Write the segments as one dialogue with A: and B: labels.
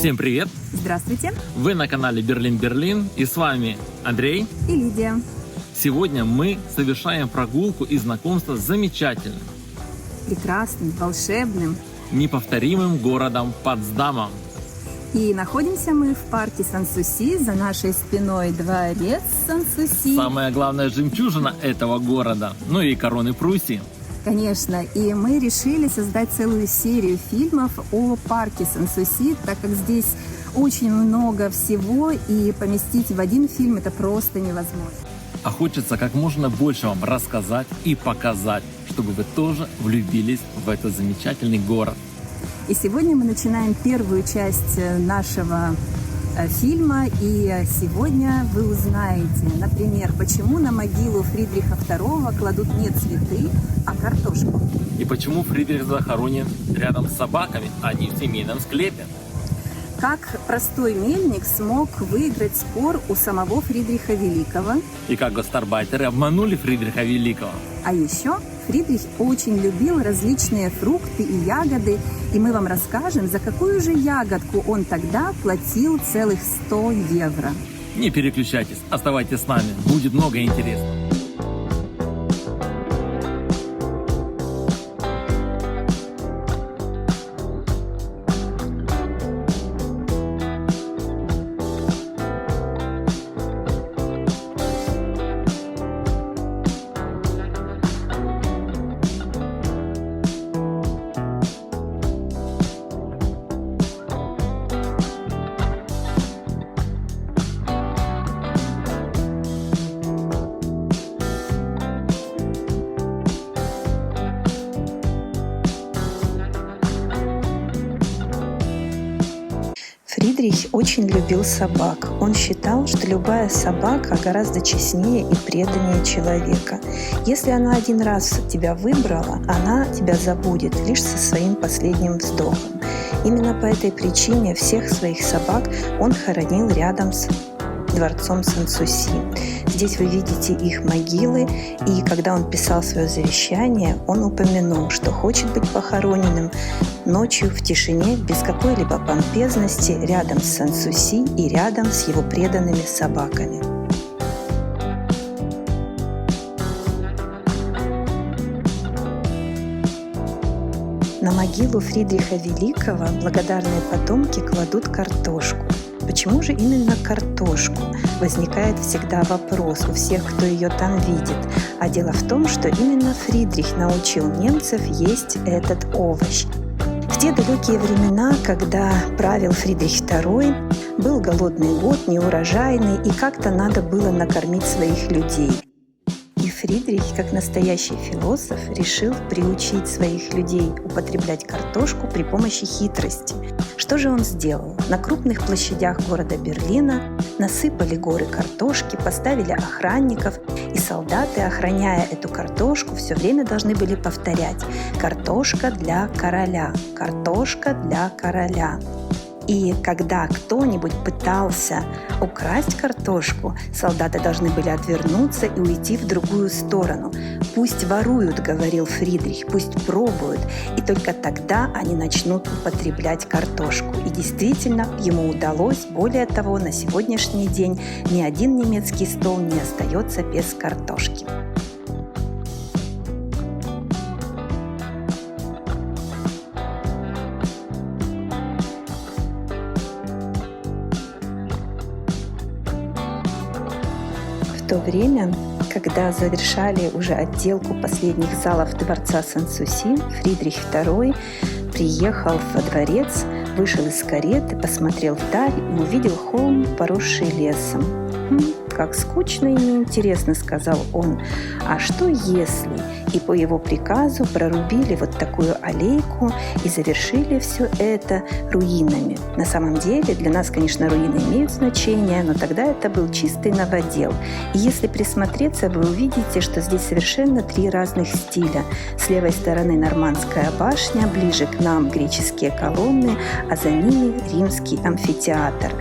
A: Всем привет!
B: Здравствуйте!
A: Вы на канале Берлин и с вами Андрей
B: и Лидия.
A: Сегодня мы совершаем прогулку и знакомство с замечательным,
B: прекрасным, волшебным,
A: неповторимым городом Потсдамом.
B: И находимся мы в парке Сан-Суси, за нашей спиной дворец Сан-Суси.
A: Самая главная жемчужина этого города, ну и короны Пруссии.
B: Конечно, и мы решили создать целую серию фильмов о парке Сан-Суси, так как здесь очень много всего, и поместить в один фильм это просто невозможно.
A: А хочется как можно больше вам рассказать и показать, чтобы вы тоже влюбились в этот замечательный город.
B: И сегодня мы начинаем первую часть нашего фильма, и сегодня вы узнаете, например, почему на могилу Фридриха II кладут не цветы, а картошку.
A: И почему Фридрих захоронен рядом с собаками, а не в семейном склепе.
B: Как простой мельник смог выиграть спор у самого Фридриха Великого.
A: И как гастарбайтеры обманули Фридриха Великого.
B: А еще Фридрих очень любил различные фрукты и ягоды, и мы вам расскажем, за какую же ягодку он тогда платил целых 100 евро.
A: Не переключайтесь, оставайтесь с нами, будет много интересного.
C: Фридрих очень любил собак. Он считал, что любая собака гораздо честнее и преданнее человека. Если она один раз тебя выбрала, она тебя забудет лишь со своим последним вздохом. Именно по этой причине всех своих собак он хоронил рядом с дворцом Сан-Суси. Здесь вы видите их могилы, и когда он писал свое завещание, он упомянул, что хочет быть похороненным ночью в тишине, без какой-либо помпезности, рядом с Сан-Суси и рядом с его преданными собаками. На могилу Фридриха Великого благодарные потомки кладут картошку. Почему же именно картошку? Возникает всегда вопрос у всех, кто ее там видит. А дело в том, что именно Фридрих научил немцев есть этот овощ. В те далекие времена, когда правил Фридрих II, был голодный год, неурожайный, и как-то надо было накормить своих людей. И Фридрих, как настоящий философ, решил приучить своих людей употреблять картошку при помощи хитрости. Что же он сделал? На крупных площадях города Берлина насыпали горы картошки, поставили охранников, и солдаты, охраняя эту картошку, все время должны были повторять: «Картошка для короля! Картошка для короля!». И когда кто-нибудь пытался украсть картошку, солдаты должны были отвернуться и уйти в другую сторону. «Пусть воруют», — говорил Фридрих, «пусть пробуют, и только тогда они начнут употреблять картошку». И действительно, ему удалось. Более того, на сегодняшний день ни один немецкий стол не остается без картошки. В то время, когда завершали уже отделку последних залов дворца Сан-Суси, Фридрих II приехал во дворец, вышел из кареты, посмотрел вдаль и увидел холм, поросший лесом. «Как скучно и неинтересно», — сказал он. «А что если?» И по его приказу прорубили вот такую аллейку и завершили все это руинами. На самом деле для нас, конечно, руины имеют значение, но тогда это был чистый новодел. И если присмотреться, вы увидите, что здесь совершенно три разных стиля. С левой стороны нормандская башня, ближе к нам греческие колонны, а за ними римский амфитеатр.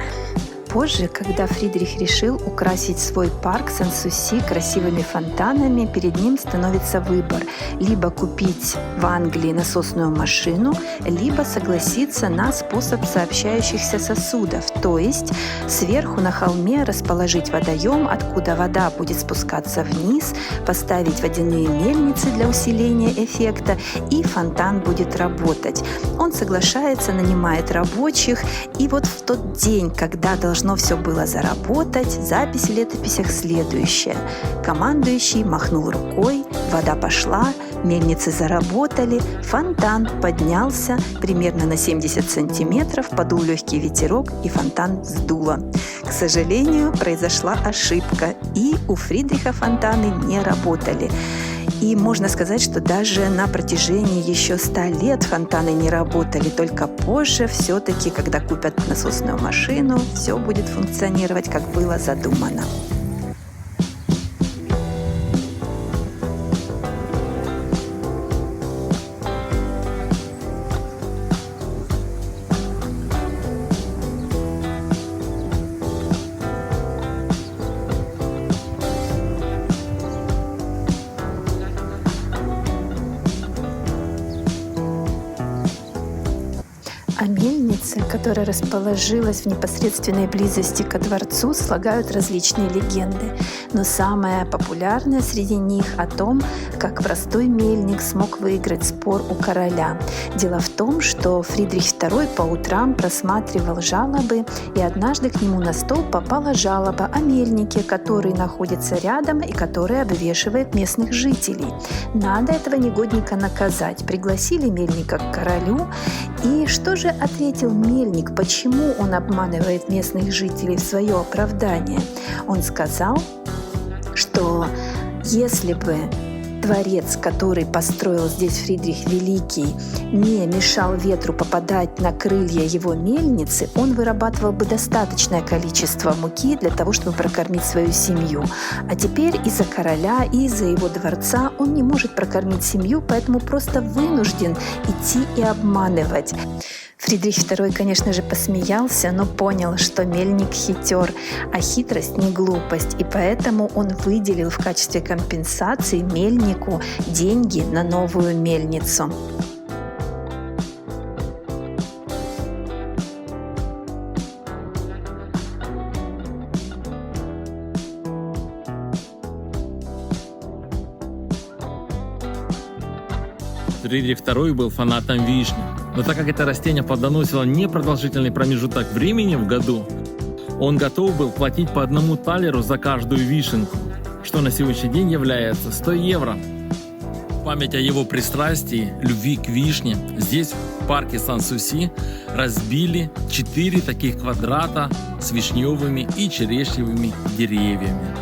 C: позже, когда Фридрих решил украсить свой парк Сан-Суси красивыми фонтанами, перед ним становится выбор – либо купить в Англии насосную машину, либо согласиться на способ сообщающихся сосудов, то есть сверху на холме расположить водоем, откуда вода будет спускаться вниз, поставить водяные мельницы для усиления эффекта, и фонтан будет работать. Он соглашается, нанимает рабочих, и вот в тот день, когда должно все было заработать, запись в летописях следующая. Командующий махнул рукой, вода пошла, мельницы заработали, фонтан поднялся примерно на 70 сантиметров, подул легкий ветерок, и фонтан сдуло. К сожалению, произошла ошибка, и у Фридриха фонтаны не работали. И можно сказать, что даже на протяжении еще 100 лет фонтаны не работали. Только позже все-таки, когда купят насосную машину, все будет функционировать, как было задумано. О мельнице, которая расположилась в непосредственной близости ко дворцу, слагают различные легенды. Но самая популярная среди них о том, как простой мельник смог выиграть спор у короля. Дело в том, что Фридрих II по утрам просматривал жалобы, и однажды к нему на стол попала жалоба о мельнике, который находится рядом и который обвешивает местных жителей. Надо этого негодника наказать. Пригласили мельника к королю, и что же ответил мельник, почему он обманывает местных жителей в свое оправдание? Он сказал, что если бы дворец, который построил здесь Фридрих Великий, не мешал ветру попадать на крылья его мельницы, он вырабатывал бы достаточное количество муки для того, чтобы прокормить свою семью. А теперь из-за короля и из-за его дворца он не может прокормить семью, поэтому просто вынужден идти и обманывать. Фридрих II, конечно же, посмеялся, но понял, что мельник хитер, а хитрость не глупость, и поэтому он выделил в качестве компенсации мельнику деньги на новую мельницу.
A: Фридрих II был фанатом вишни, но так как это растение плодоносило непродолжительный промежуток времени в году, он готов был платить по 1 талеру за каждую вишенку, что на сегодняшний день является 100 евро. В память о его пристрастии, любви к вишне, здесь, в парке Сан-Суси, разбили 4 таких квадрата с вишневыми и черешневыми деревьями.